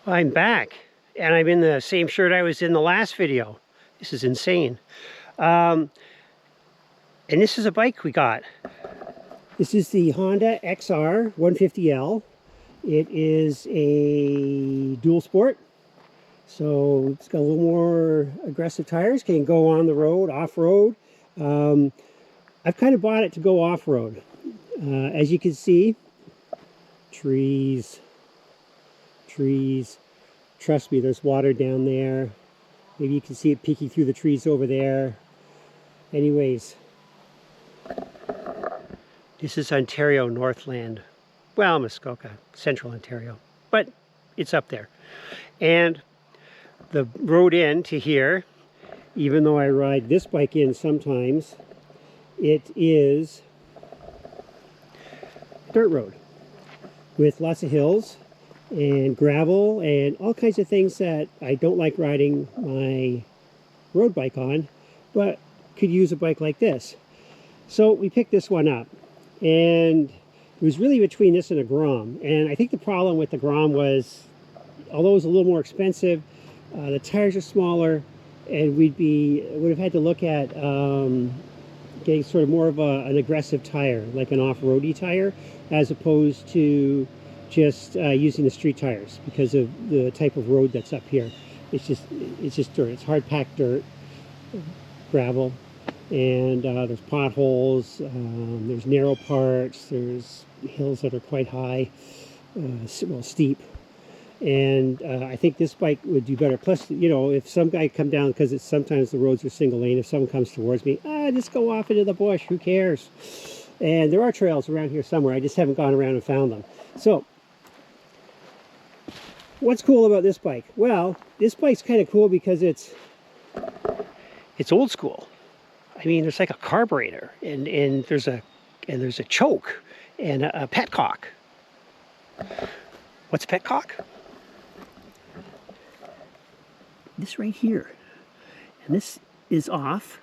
I'm back, and I'm in the same shirt I was in the last video. This is insane. And this is a bike we got. This is the Honda XR150L. It is a dual sport, so it's got a little more aggressive tires. Can go on the road, off-road. I've kind of bought it to go off-road. As you can see, trees. Trust me, there's water down there. Maybe you can see it peeking through the trees over there. Anyways, this is Ontario, Northland. Well, Muskoka, Central Ontario, but it's up there. And the road in to here, even though I ride this bike in sometimes, it is dirt road with lots of hills and gravel and all kinds of things that I don't like riding my road bike on, but could use a bike like this. So we picked this one up, and it was really between this and a Grom. And I think the problem with the Grom was, although it was a little more expensive, the tires are smaller, and would have had to look at getting sort of more of an aggressive tire, like an off-roady tire, as opposed to just using the street tires, because of the type of road that's up here. It's just dirt. It's hard packed dirt, gravel, and there's potholes, there's narrow parts, there's hills that are quite high, well, steep. And I think this bike would do better. Plus, you know, if some guy come down, because sometimes the roads are single lane, if someone comes towards me, just go off into the bush, who cares? And there are trails around here somewhere, I just haven't gone around and found them. So what's cool about this bike? Well, this bike's kind of cool because it's old school. I mean, there's like a carburetor, and there's a choke and a petcock. What's a petcock? This right here. And this is off,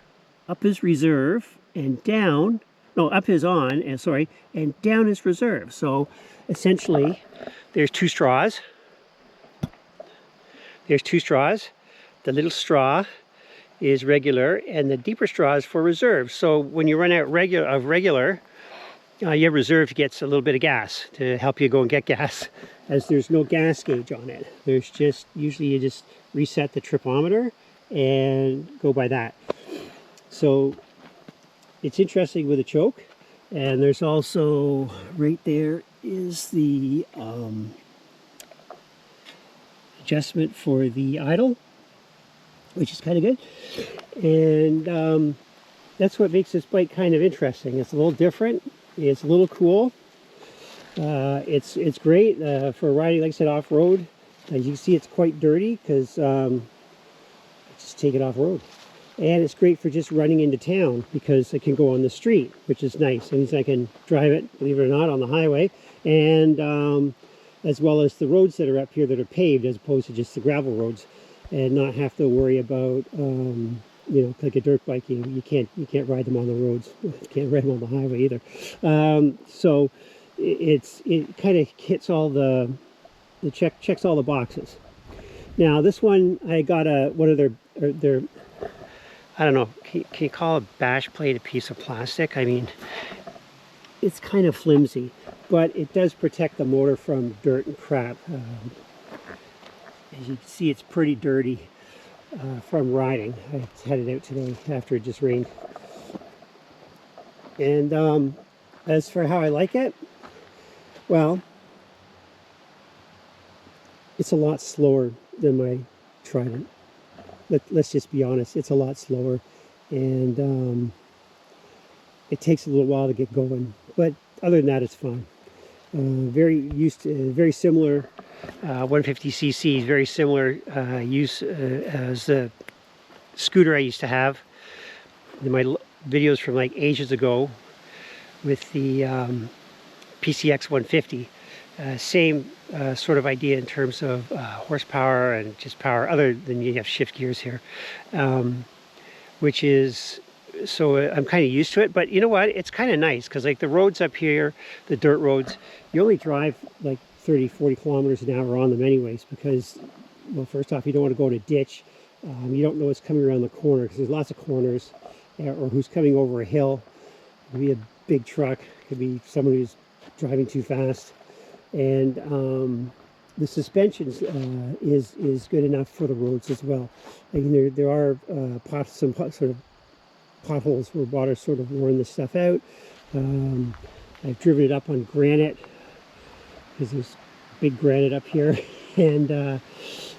up is reserve, and down, no, up is on, and sorry, and down is reserve. So essentially, there's two straws. There's two straws. The little straw is regular, and the deeper straw is for reserve. So when you run out of regular, your reserve gets a little bit of gas to help you go and get gas, as there's no gas gauge on it. There's just, usually you just reset the tripometer and go by that. So it's interesting with a choke. And there's also, right there is the adjustment for the idle, which is kind of good. And that's what makes this bike kind of interesting. It's a little different. It's a little cool. It's great for riding, like I said, off-road. As you can see, it's quite dirty because just take it off-road. And it's great for just running into town because it can go on the street, which is nice. It means I can drive it, believe it or not, on the highway, and as well as the roads that are up here that are paved, as opposed to just the gravel roads, and not have to worry about you know, like a dirt bike, you can't ride them on the roads. You can't ride them on the highway either. So it kind of hits all checks all the boxes. Now this one, I got one of their I don't know, can you call a bash plate a piece of plastic? I mean, it's kind of flimsy, but it does protect the motor from dirt and crap. As you can see, it's pretty dirty from riding. I had it out today after it just rained. And as for how I like it, well, it's a lot slower than my Trident. Let's just be honest, it's a lot slower, and it takes a little while to get going, but other than that, it's fun. Very similar 150cc, very similar use as the scooter I used to have in my videos from like ages ago with the PCX 150. Same sort of idea in terms of horsepower and just power, other than you have shift gears here, which is, so I'm kind of used to it. But you know what, it's kind of nice because like the roads up here, the dirt roads, you only drive like 30, 40 kilometers an hour on them anyways, because, well, first off, you don't want to go in a ditch. You don't know what's coming around the corner, because there's lots of corners, or who's coming over a hill. It could be a big truck, it could be someone who's driving too fast. And the suspension is good enough for the roads as well. I mean, there are some sort of potholes where water sort of worn this stuff out. I've driven it up on granite, because there's big granite up here, and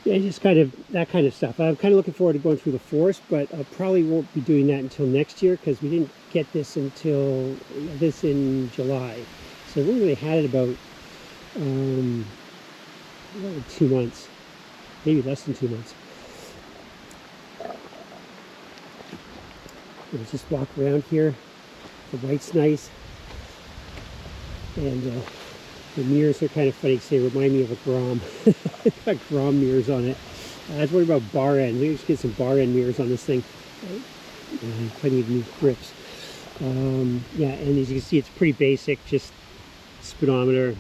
yeah, just kind of that kind of stuff. I'm kind of looking forward to going through the forest, but I probably won't be doing that until next year, because we didn't get this until in July, so we really had it about 2 months, maybe less than 2 months. Let's just walk around here. The white's nice, and the mirrors are kind of funny because they remind me of a Grom. It's got Grom mirrors on it. I was worried about bar end. Maybe we should get some bar end mirrors on this thing. Plenty of new grips. Yeah, and as you can see, it's pretty basic. Just speedometer,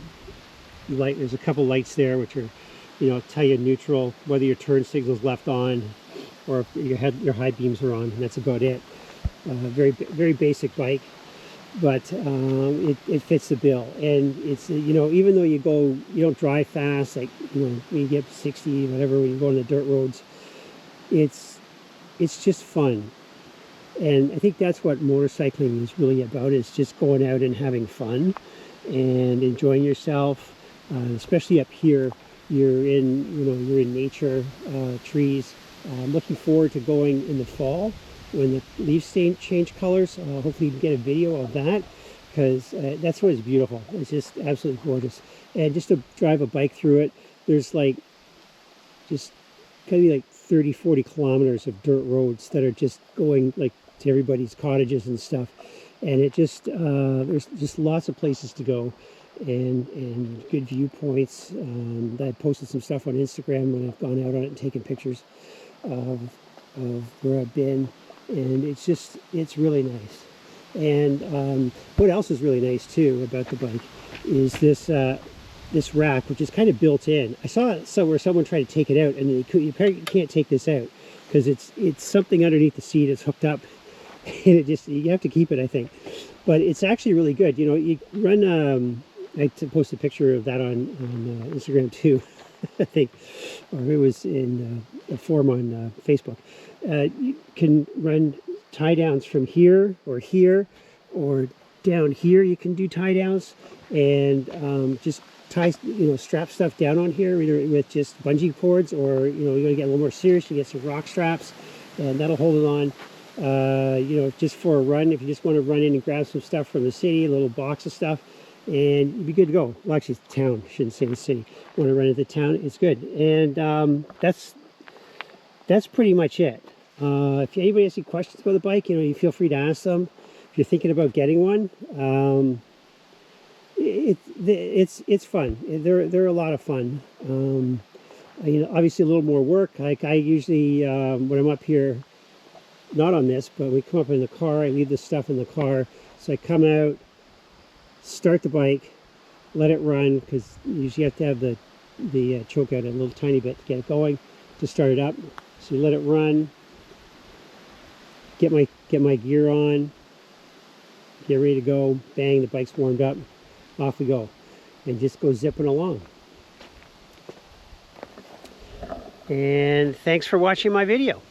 light. There's a couple lights there which are, you know, tell you neutral, whether your turn signal's left on or if your high beams are on, and that's about it. Very basic bike, but it fits the bill. And it's, you know, even though you don't drive fast, like, you know, when you get 60, whatever, when you go on the dirt roads, it's just fun. And I think that's what motorcycling is really about, is just going out and having fun and enjoying yourself. Especially up here, you're in nature, trees. I'm looking forward to going in the fall when the leaves change colors. Hopefully you can get a video of that, because that's what is beautiful. It's just absolutely gorgeous. And just to drive a bike through it, there's like just kind of like 30, 40 kilometers of dirt roads that are just going like to everybody's cottages and stuff. And it just, there's just lots of places to go, and good viewpoints. I posted some stuff on Instagram when I've gone out on it and taken pictures of where I've been. And it's really nice. And what else is really nice too about the bike is this rack, which is kind of built in. I saw it somewhere someone tried to take it out, and you can't take this out because it's something underneath the seat. It's hooked up, and you have to keep it, I think. But it's actually really good. You know, you run. I posted a picture of that on Instagram too, I think, or it was in a forum on Facebook. You can run tie downs from here or down here. You can do tie downs, and just strap stuff down on here, either with just bungee cords, or you want to get a little more serious, you get some rock straps, and that'll hold it on. Just for a run, if you just want to run in and grab some stuff from the city, a little box of stuff, and you'd be good to go. Well, actually, it's town. I shouldn't say the city. Want to run into town, it's good. And that's pretty much it. If anybody has any questions about the bike, you feel free to ask them. If you're thinking about getting one, it's fun. They're a lot of fun. Obviously a little more work. Like I usually, when I'm up here, not on this, but we come up in the car, I leave the stuff in the car. So I come out, start the bike, let it run, because you usually have to have the choke out a little tiny bit to get it going, to start it up. So you let it run, get my gear on, get ready to go, bang, the bike's warmed up, off we go, and just go zipping along. And thanks for watching my video.